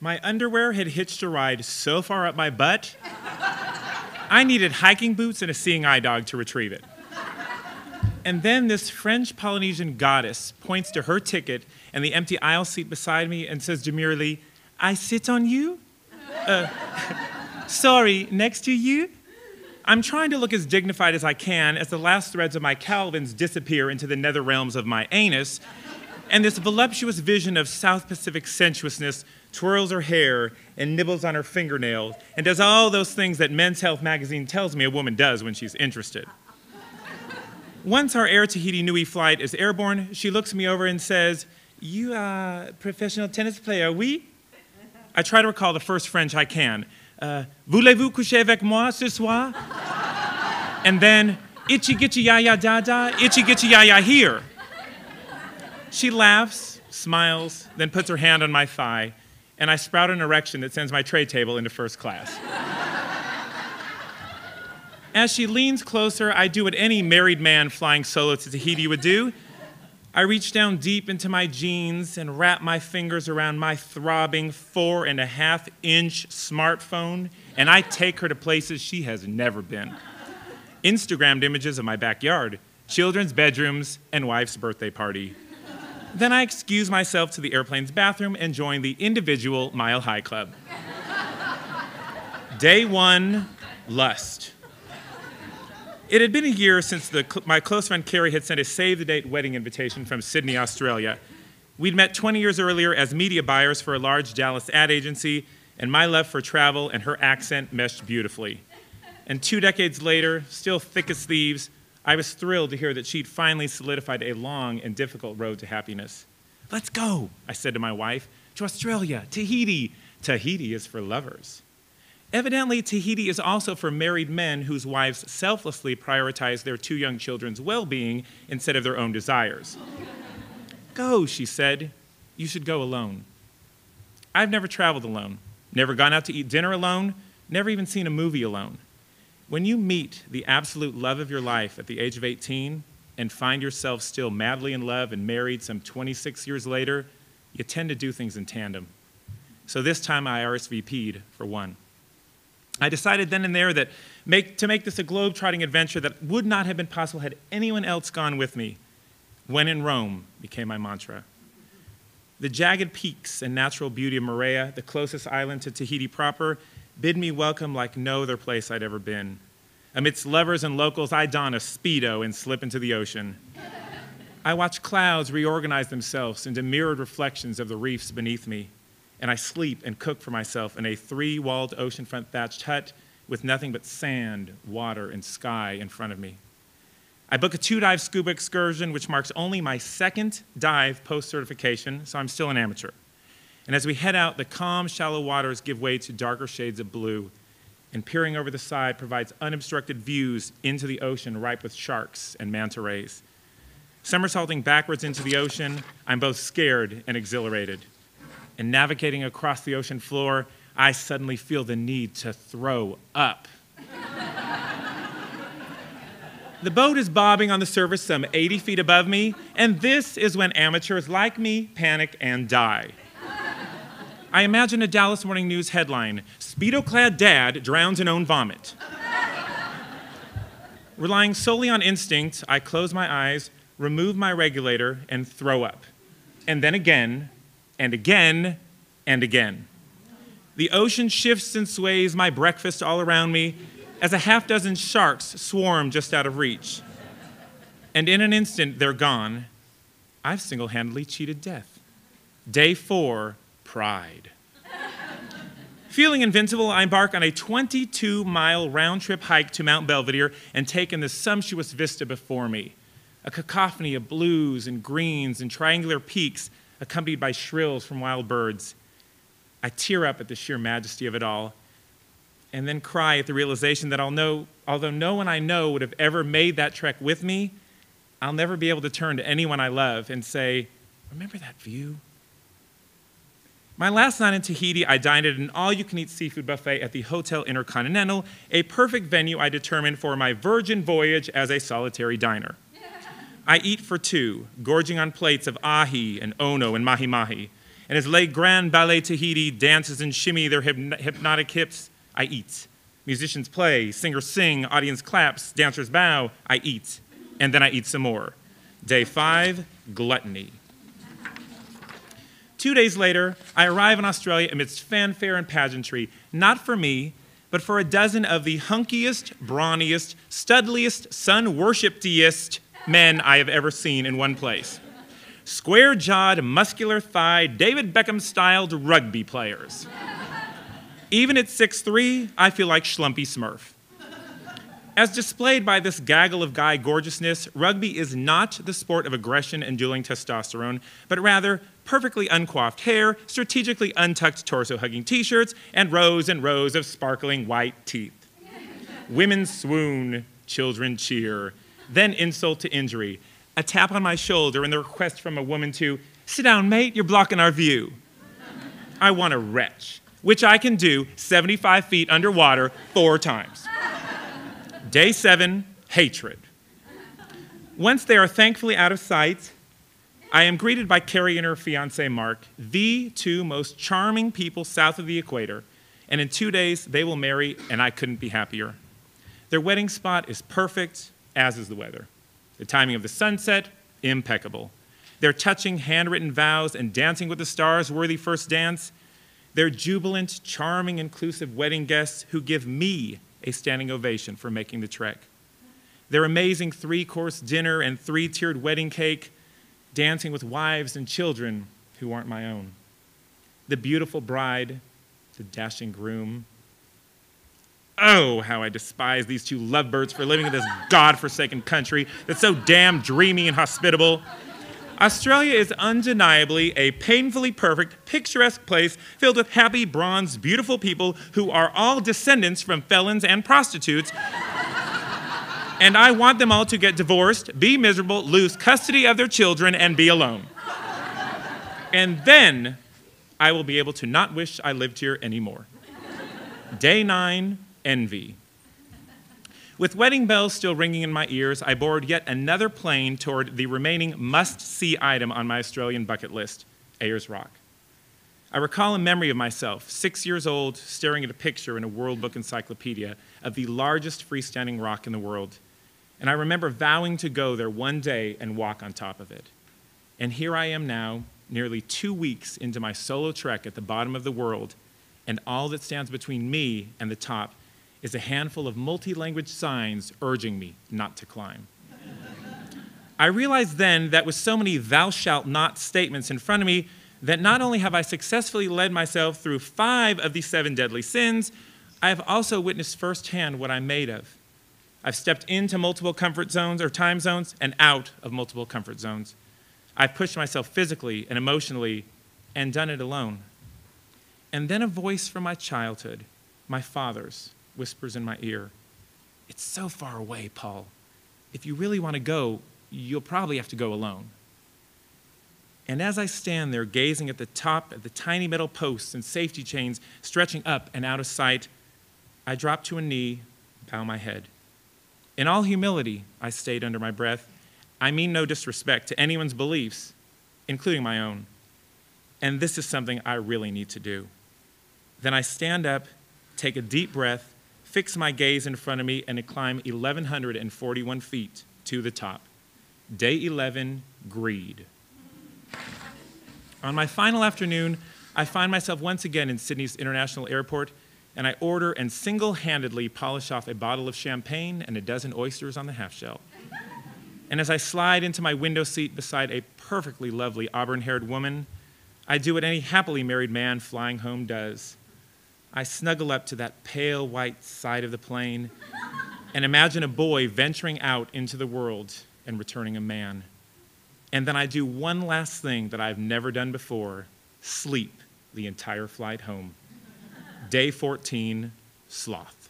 My underwear had hitched a ride so far up my butt, I needed hiking boots and a seeing eye dog to retrieve it. And then this French Polynesian goddess points to her ticket and the empty aisle seat beside me and says demurely, "I sit on you? Sorry, next to you?" I'm trying to look as dignified as I can as the last threads of my Calvins disappear into the nether realms of my anus, and this voluptuous vision of South Pacific sensuousness twirls her hair and nibbles on her fingernails and does all those things that Men's Health magazine tells me a woman does when she's interested. Once our Air Tahiti Nui flight is airborne, she looks me over and says, "You are a professional tennis player, oui?" I try to recall the first French I can. "Voulez-vous coucher avec moi ce soir?" And then, "Itchy gitchy ya ya da da, itchy gitchy ya ya here." She laughs, smiles, then puts her hand on my thigh, and I sprout an erection that sends my tray table into first class. As she leans closer, I do what any married man flying solo to Tahiti would do. I reach down deep into my jeans and wrap my fingers around my throbbing 4.5-inch smartphone, and I take her to places she has never been. Instagrammed images of my backyard, children's bedrooms, and wife's birthday party. Then I excuse myself to the airplane's bathroom and join the individual Mile High Club. Day 1, lust. It had been a year since my close friend Carrie had sent a save-the-date wedding invitation from Sydney, Australia. We'd met 20 years earlier as media buyers for a large Dallas ad agency, and my love for travel and her accent meshed beautifully. And 2 decades later, still thick as thieves, I was thrilled to hear that she'd finally solidified a long and difficult road to happiness. "Let's go," I said to my wife, "to Australia, Tahiti. Tahiti is for lovers." Evidently, Tahiti is also for married men whose wives selflessly prioritize their 2 young children's well-being instead of their own desires. "Go," she said. "You should go alone." I've never traveled alone, never gone out to eat dinner alone, never even seen a movie alone. When you meet the absolute love of your life at the age of 18 and find yourself still madly in love and married some 26 years later, you tend to do things in tandem. So this time I RSVP'd for one. I decided then and there that to make this a globe-trotting adventure that would not have been possible had anyone else gone with me. When in Rome became my mantra. The jagged peaks and natural beauty of Moorea, the closest island to Tahiti proper, bid me welcome like no other place I'd ever been. Amidst lovers and locals, I don a Speedo and slip into the ocean. I watch clouds reorganize themselves into mirrored reflections of the reefs beneath me, and I sleep and cook for myself in a 3-walled oceanfront thatched hut with nothing but sand, water, and sky in front of me. I book a 2-dive scuba excursion, which marks only my 2nd dive post-certification, so I'm still an amateur. And as we head out, the calm, shallow waters give way to darker shades of blue, and peering over the side provides unobstructed views into the ocean ripe with sharks and manta rays. Somersaulting backwards into the ocean, I'm both scared and exhilarated. And navigating across the ocean floor, I suddenly feel the need to throw up. The boat is bobbing on the surface some 80 feet above me, and this is when amateurs like me panic and die. I imagine a Dallas Morning News headline, "Speedo-clad dad drowns in own vomit." Relying solely on instinct, I close my eyes, remove my regulator, and throw up. And then again, and again, and again. The ocean shifts and sways my breakfast all around me as a half-dozen sharks swarm just out of reach. And in an instant, they're gone. I've single-handedly cheated death. Day 4, pride. Feeling invincible, I embark on a 22-mile round-trip hike to Mount Belvedere and take in the sumptuous vista before me. A cacophony of blues and greens and triangular peaks accompanied by shrills from wild birds. I tear up at the sheer majesty of it all, and then cry at the realization that although no one I know would have ever made that trek with me, I'll never be able to turn to anyone I love and say, "Remember that view?" My last night in Tahiti, I dined at an all-you-can-eat seafood buffet at the Hotel Intercontinental, a perfect venue I determined for my virgin voyage as a solitary diner. I eat for 2, gorging on plates of ahi and ono and mahi-mahi, And as Les Grand Ballet Tahiti dances and shimmy their hypnotic hips, I eat. Musicians play, singers sing, audience claps, dancers bow, I eat. And then I eat some more. Day 5, gluttony. 2 days later, I arrive in Australia amidst fanfare and pageantry, not for me, but for a dozen of the hunkiest, brawniest, studliest, sun-worshiptiest men I have ever seen in one place. Square-jawed, muscular-thighed, David Beckham-styled rugby players. Even at 6'3", I feel like Schlumpy Smurf. As displayed by this gaggle of guy gorgeousness, rugby is not the sport of aggression and dueling testosterone, but rather perfectly uncoiffed hair, strategically untucked torso-hugging t-shirts, and rows of sparkling white teeth. Women swoon, children cheer, then insult to injury, a tap on my shoulder and the request from a woman to, "Sit down, mate, you're blocking our view." I want to retch, which I can do 75 feet underwater 4 times. Day 7, hatred. Once they are thankfully out of sight, I am greeted by Carrie and her fiancé, Mark, the 2 most charming people south of the equator, and in 2 days, they will marry, and I couldn't be happier. Their wedding spot is perfect, as is the weather. The timing of the sunset, impeccable. Their touching, handwritten vows and dancing with the stars-worthy first dance, their jubilant, charming, inclusive wedding guests who give me a standing ovation for making the trek. Their amazing 3-course dinner and 3-tiered wedding cake, dancing with wives and children who aren't my own. The beautiful bride, the dashing groom. Oh, how I despise these 2 lovebirds for living in this godforsaken country that's so damn dreamy and hospitable. Australia is undeniably a painfully perfect, picturesque place filled with happy, bronzed, beautiful people who are all descendants from felons and prostitutes. And I want them all to get divorced, be miserable, lose custody of their children, and be alone. And then I will be able to not wish I lived here anymore. Day 9, envy. With wedding bells still ringing in my ears, I board yet another plane toward the remaining must-see item on my Australian bucket list, Ayers Rock. I recall a memory of myself, 6 years old, staring at a picture in a World Book encyclopedia of the largest freestanding rock in the world. And I remember vowing to go there one day and walk on top of it. And here I am now, nearly 2 weeks into my solo trek at the bottom of the world, and all that stands between me and the top is a handful of multi-language signs urging me not to climb. I realized then that with so many thou shalt not statements in front of me, that not only have I successfully led myself through 5 of the 7 deadly sins, I have also witnessed firsthand what I'm made of. I've stepped into multiple comfort zones or time zones and out of multiple comfort zones. I've pushed myself physically and emotionally and done it alone. And then a voice from my childhood, my father's, whispers in my ear, "It's so far away, Paul. If you really want to go, you'll probably have to go alone." And as I stand there gazing at the top of the tiny metal posts and safety chains stretching up and out of sight, I drop to a knee, bow my head. In all humility, I state under my breath, I mean no disrespect to anyone's beliefs, including my own. And this is something I really need to do. Then I stand up, take a deep breath, fix my gaze in front of me, and climb 1,141 feet to the top. Day 11, greed. On my final afternoon, I find myself once again in Sydney's International Airport, and I order and single-handedly polish off a bottle of champagne and a dozen oysters on the half-shell. And as I slide into my window seat beside a perfectly lovely auburn-haired woman, I do what any happily married man flying home does. I snuggle up to that pale white side of the plane and imagine a boy venturing out into the world and returning a man. And then I do one last thing that I've never done before, sleep the entire flight home. Day 14, sloth.